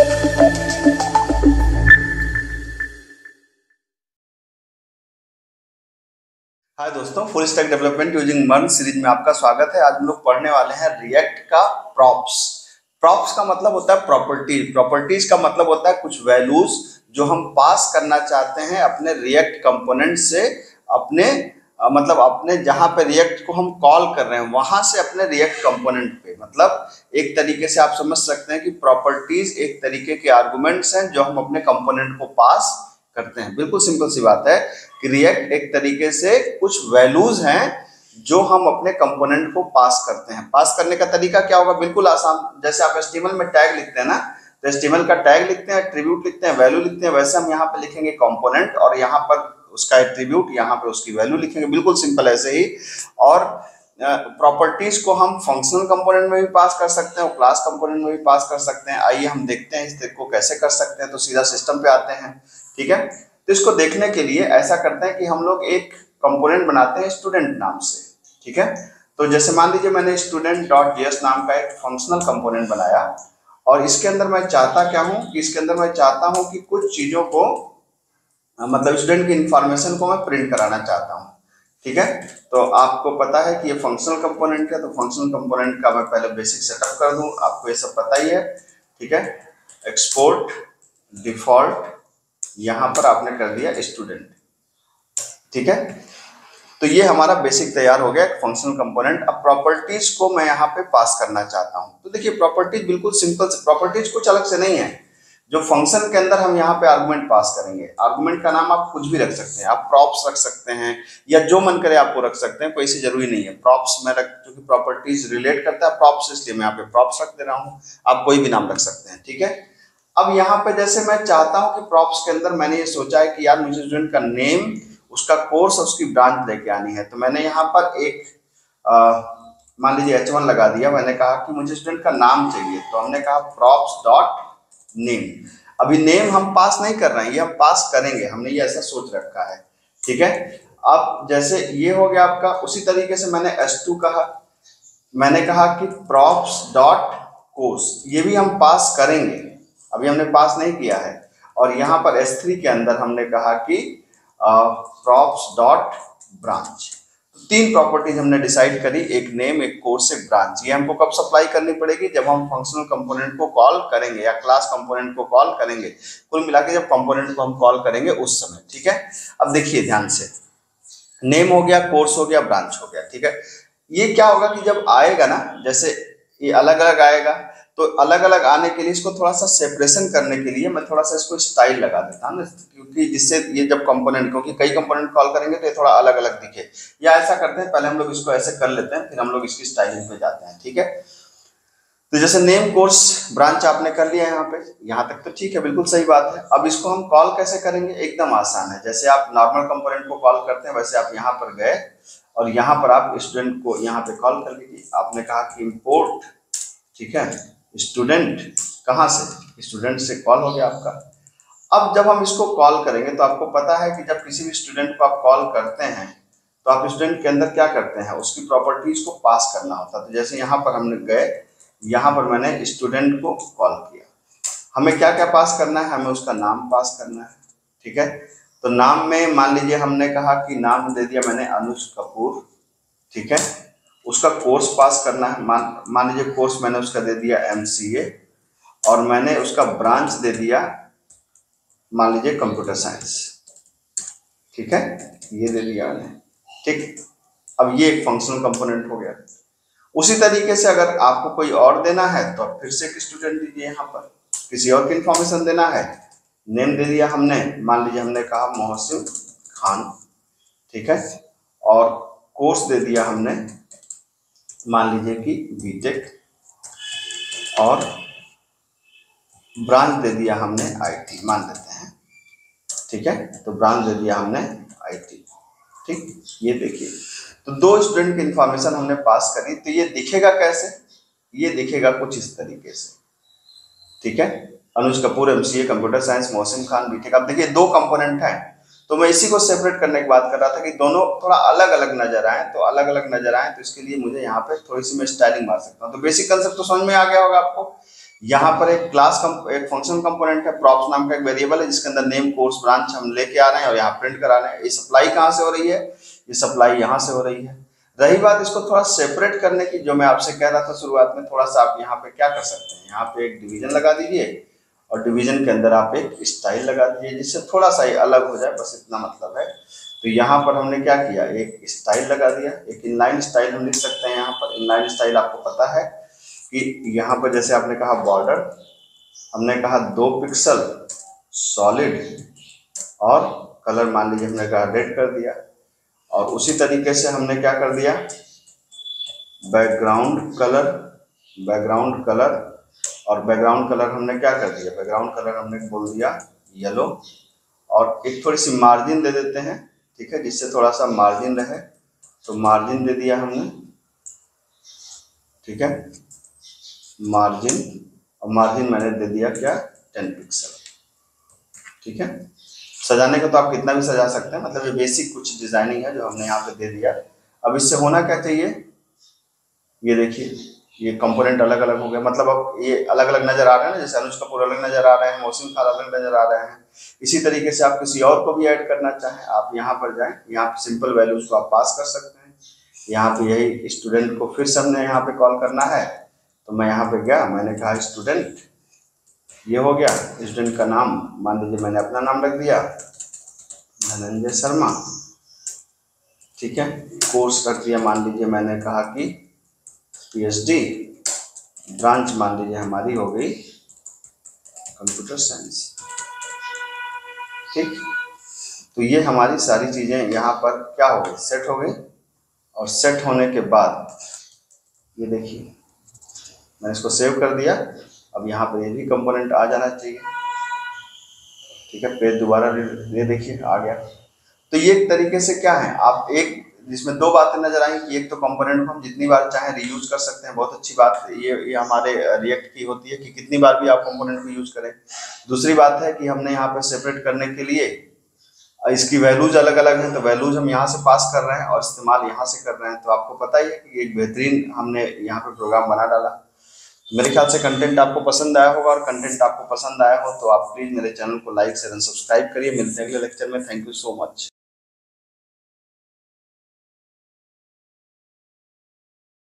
हाय दोस्तों, full stack development using मर्न series में आपका स्वागत है। आज हम लोग पढ़ने वाले हैं रिएक्ट का प्रॉप्स। प्रॉप्स का मतलब होता है प्रॉपर्टीज। प्रॉपर्टीज का मतलब होता है कुछ वैल्यूज जो हम पास करना चाहते हैं अपने रिएक्ट कंपोनेंट से, अपने मतलब अपने जहां पे रिएक्ट को हम कॉल कर रहे हैं वहां से अपने रिएक्ट कंपोनेंट पे। मतलब एक तरीके से आप समझ सकते हैं कि प्रॉपर्टीज एक तरीके के आर्गुमेंट्स हैं जो हम अपने कंपोनेंट को पास करते हैं। बिल्कुल सिंपल सी बात है कि रिएक्ट एक तरीके से कुछ वैल्यूज हैं जो हम अपने कंपोनेंट को पास करते हैं। पास करने का तरीका क्या होगा? बिल्कुल आसान। जैसे आप एचटीएमएल में टैग लिखते हैं ना, तो एचटीएमएल का टैग लिखते हैं, एट्रीब्यूट लिखते हैं, वैल्यू लिखते हैं, वैसे हम यहाँ पे लिखेंगे कंपोनेंट और यहाँ पर उसका एट्रीब्यूट, यहाँ पे उसकी वैल्यू लिखेंगे। बिल्कुल सिंपल ऐसे ही। और प्रॉपर्टीज को हम फंक्शनल कंपोनेंट में भी पास कर सकते हैं और क्लास कंपोनेंट में भी पास कर सकते हैं। आइए हम देखते हैं इस को कैसे कर सकते हैं। तो सीधा सिस्टम पे आते हैं, ठीक है। तो इसको देखने के लिए ऐसा करते हैं कि हम लोग एक कंपोनेंट बनाते हैं स्टूडेंट नाम से, ठीक है। तो जैसे मान लीजिए मैंने स्टूडेंट डॉट जेएस नाम का एक फंक्शनल कंपोनेंट बनाया और इसके अंदर मैं चाहता क्या हूं कि इसके अंदर मैं चाहता हूं कि कुछ चीजों को मतलब स्टूडेंट की इंफॉर्मेशन को मैं प्रिंट कराना चाहता हूं, ठीक है। तो आपको पता है कि ये फंक्शनल कंपोनेंट है, तो फंक्शनल कंपोनेंट का मैं पहले बेसिक सेटअप कर दूं। आपको ये सब पता ही है, ठीक है। एक्सपोर्ट डिफॉल्ट, यहां पर आपने कर दिया स्टूडेंट, ठीक है। तो ये हमारा बेसिक तैयार हो गया फंक्शनल कंपोनेंट। अब प्रॉपर्टीज को मैं यहाँ पे पास करना चाहता हूं। तो देखिए प्रॉपर्टीज बिल्कुल सिंपल से, प्रॉपर्टीज कुछ अलग से नहीं है। जो फंक्शन के अंदर हम यहाँ पे आर्गुमेंट पास करेंगे, आर्गुमेंट का नाम आप कुछ भी रख सकते हैं। आप प्रॉप्स रख सकते हैं या जो मन करे आपको रख सकते हैं, कोई सी जरूरी नहीं है। प्रॉप्स में रख, क्योंकि प्रॉपर्टीज रिलेट करता है प्रॉप्स, इसलिए मैं यहाँ पे प्रॉप्स रख दे रहा हूँ। आप कोई भी नाम रख सकते हैं, ठीक है। अब यहाँ पे जैसे मैं चाहता हूं कि प्रॉप्स के अंदर मैंने ये सोचा है कि यार मुझे स्टूडेंट का नेम, उसका कोर्स और उसकी ब्रांच लेके आनी है। तो मैंने यहाँ पर एक मान लीजिए H1 लगा दिया। मैंने कहा कि मुझे स्टूडेंट का नाम चाहिए, तो हमने कहा प्रॉप्स डॉट नेम। अभी नेम हम पास नहीं कर रहे हैं, ये हम पास करेंगे, हमने ये ऐसा सोच रखा है, ठीक है। अब जैसे ये हो गया आपका, उसी तरीके से मैंने S2 कहा, मैंने कहा कि प्रॉप्स डॉट कोर्स, ये भी हम पास करेंगे, अभी हमने पास नहीं किया है। और यहाँ पर S3 के अंदर हमने कहा कि प्रॉप्स डॉट ब्रांच। तीन प्रॉपर्टीज हमने डिसाइड करी, एक नेम, एक कोर्स, एक ब्रांच। ये हमको कब सप्लाई करनी पड़ेगी? जब हम फंक्शनल कंपोनेंट को कॉल करेंगे या क्लास कंपोनेंट को कॉल करेंगे। कुल मिला के जब कंपोनेंट को हम कॉल करेंगे उस समय, ठीक है। अब देखिए ध्यान से, नेम हो गया, कोर्स हो गया, ब्रांच हो गया, ठीक है। ये क्या होगा कि जब आएगा ना, जैसे ये अलग अलग आएगा, तो अलग अलग आने के लिए इसको थोड़ा सा सेपरेशन करने के लिए मैं थोड़ा सा इसको स्टाइल लगा देता हूँ ना, क्योंकि जिससे ये जब कंपोनेंट, क्योंकि कई कंपोनेंट कॉल करेंगे तो ये थोड़ा अलग अलग दिखे। या ऐसा करते हैं, पहले हम लोग इसको ऐसे कर लेते हैं, फिर हम लोग इसकी स्टाइलिंग पे जाते हैं, ठीक है। तो जैसे नेम, कोर्स, ब्रांच आपने कर लिया यहाँ पे, यहाँ तक तो ठीक है, बिल्कुल सही बात है। अब इसको हम कॉल कैसे करेंगे? एकदम आसान है। जैसे आप नॉर्मल कंपोनेंट को कॉल करते हैं, वैसे आप यहाँ पर गए और यहाँ पर आप स्टूडेंट को यहाँ पे कॉल कर लीजिए। आपने कहा कि इंपोर्ट, ठीक है, स्टूडेंट, कहाँ से? स्टूडेंट से कॉल हो गया आपका। अब जब हम इसको कॉल करेंगे तो आपको पता है कि जब किसी भी स्टूडेंट को आप कॉल करते हैं तो आप स्टूडेंट के अंदर क्या करते हैं? उसकी प्रॉपर्टीज को पास करना होता है। तो जैसे यहाँ पर हमने गए, यहाँ पर मैंने स्टूडेंट को कॉल किया। हमें क्या क्या पास करना है? हमें उसका नाम पास करना है, ठीक है। तो नाम में मान लीजिए हमने कहा कि नाम दे दिया मैंने अनुज कपूर, ठीक है। उसका कोर्स पास करना है, मान लीजिए कोर्स मैंने उसका दे दिया MCA, और मैंने उसका ब्रांच दे दिया मान लीजिए कंप्यूटर साइंस, ठीक है, ये दे दिया मैंने, ठीक। अब ये एक फंक्शनल कंपोनेंट हो गया। उसी तरीके से अगर आपको कोई और देना है तो फिर से एक स्टूडेंट दीजिए, यहाँ पर किसी और की इंफॉर्मेशन देना है, नेम दे दिया हमने, मान लीजिए हमने कहा मोहसिन खान, ठीक है। और कोर्स दे दिया हमने मान लीजिए कि बीटेक, और ब्रांच दे दिया हमने IT, मान लेते हैं, ठीक है। तो ब्रांच दे दिया हमने IT, ठीक। ये देखिए, तो दो स्टूडेंट की इंफॉर्मेशन हमने पास करी। तो ये दिखेगा कैसे? ये दिखेगा कुछ इस तरीके से, ठीक है। Anuj Kapoor MCA computer science, Mohsin Khan BTech. अब देखिए दो कंपोनेंट हैं, तो मैं इसी को सेपरेट करने की बात कर रहा था कि दोनों थोड़ा अलग अलग नजर आए। तो अलग अलग नजर आए तो इसके लिए मुझे यहाँ पे थोड़ी सी मैं स्टाइलिंग मार सकता हूँ। तो बेसिक कंसेप्ट तो समझ में आ गया होगा आपको। यहाँ पर एक एक फंक्शन कंपोनेंट है, प्रॉप्स नाम का एक वेरिएबल है जिसके अंदर नेम, कोर्स, ब्रांच हम लेके आ रहे हैं और यहाँ प्रिंट करा रहे हैं। ये सप्लाई कहाँ से हो रही है? ये सप्लाई यहाँ से हो रही है। रही बात इसको थोड़ा सेपरेट करने की, जो मैं आपसे कह रहा था शुरुआत में, थोड़ा सा आप यहाँ पे क्या कर सकते हैं, यहाँ पे एक डिवीजन लगा दीजिए और डिवीजन के अंदर आप एक स्टाइल लगा दीजिए जिससे थोड़ा सा ये अलग हो जाए, बस इतना मतलब है। तो यहाँ पर हमने क्या किया, एक स्टाइल लगा दिया, एक इनलाइन स्टाइल हम लिख सकते हैं। यहाँ पर इनलाइन स्टाइल आपको पता है कि यहाँ पर जैसे आपने कहा बॉर्डर, हमने कहा 2 पिक्सल सॉलिड और कलर मान लीजिए हमने कहा रेड कर दिया। और उसी तरीके से हमने क्या कर दिया, बैकग्राउंड कलर, बैकग्राउंड कलर, और बैकग्राउंड कलर हमने क्या कर दिया, बैकग्राउंड कलर हमने बोल दिया येलो। और एक थोड़ी सी मार्जिन दे देते हैं, ठीक है, जिससे थोड़ा सा मार्जिन रहे, तो मार्जिन दे दिया हमने, ठीक है, मार्जिन। और मार्जिन मैंने दे दिया क्या, 10 पिक्सल, ठीक है। सजाने का तो आप कितना भी सजा सकते हैं, मतलब ये बेसिक कुछ डिजाइनिंग है जो हमने यहाँ पे दे दिया। अब इससे होना क्या चाहिए, ये देखिए ये कंपोनेंट अलग अलग हो गया, मतलब अब ये अलग अलग नजर आ रहे हैं ना, जैसे अनुज कपूर अलग नजर आ रहे हैं, मौसम खान अलग नजर आ रहे हैं। इसी तरीके से आप किसी और को भी ऐड करना चाहें, आप यहाँ पर जाएं, यहाँ पे सिंपल वैल्यूज को आप पास कर सकते हैं। यहाँ पे यही स्टूडेंट को फिर से हमने यहाँ पे कॉल करना है, तो मैं यहाँ पे गया, मैंने कहा स्टूडेंट, ये हो गया। स्टूडेंट का नाम मान लीजिए मैंने अपना नाम रख दिया, धनंजय शर्मा, ठीक है। कोर्स रख दिया, मान लीजिए मैंने कहा कि PhD, ब्रांच मान लीजिए हमारी हो गई कंप्यूटर साइंस, ठीक। तो ये हमारी सारी चीजें यहाँ पर क्या हो गई, सेट हो गई। और सेट होने के बाद ये देखिए मैंने इसको सेव कर दिया। अब यहाँ पर ये भी कंपोनेंट आ जाना चाहिए, ठीक है। पेज दोबारा ये देखिए आ गया। तो ये एक तरीके से क्या है, आप एक जिसमें 2 बातें नजर आएंगी कि एक तो कंपोनेंट को हम जितनी बार चाहें रीयूज कर सकते हैं, बहुत अच्छी बात ये हमारे रिएक्ट की होती है कि कितनी बार भी आप कंपोनेंट को यूज करें। दूसरी बात है कि हमने यहाँ पे सेपरेट करने के लिए इसकी वैल्यूज अलग अलग हैं, तो वैल्यूज हम यहाँ से पास कर रहे हैं और इस्तेमाल यहाँ से कर रहे हैं। तो आपको पता ही है कि एक बेहतरीन हमने यहाँ पे प्रोग्राम बना डाला। मेरे ख्याल से कंटेंट आपको पसंद आया होगा, और कंटेंट आपको पसंद आया हो तो आप प्लीज मेरे चैनल को लाइक शेयर एंड सब्सक्राइब करिए। मिलते हैं अगले लेक्चर में। Thank you so much.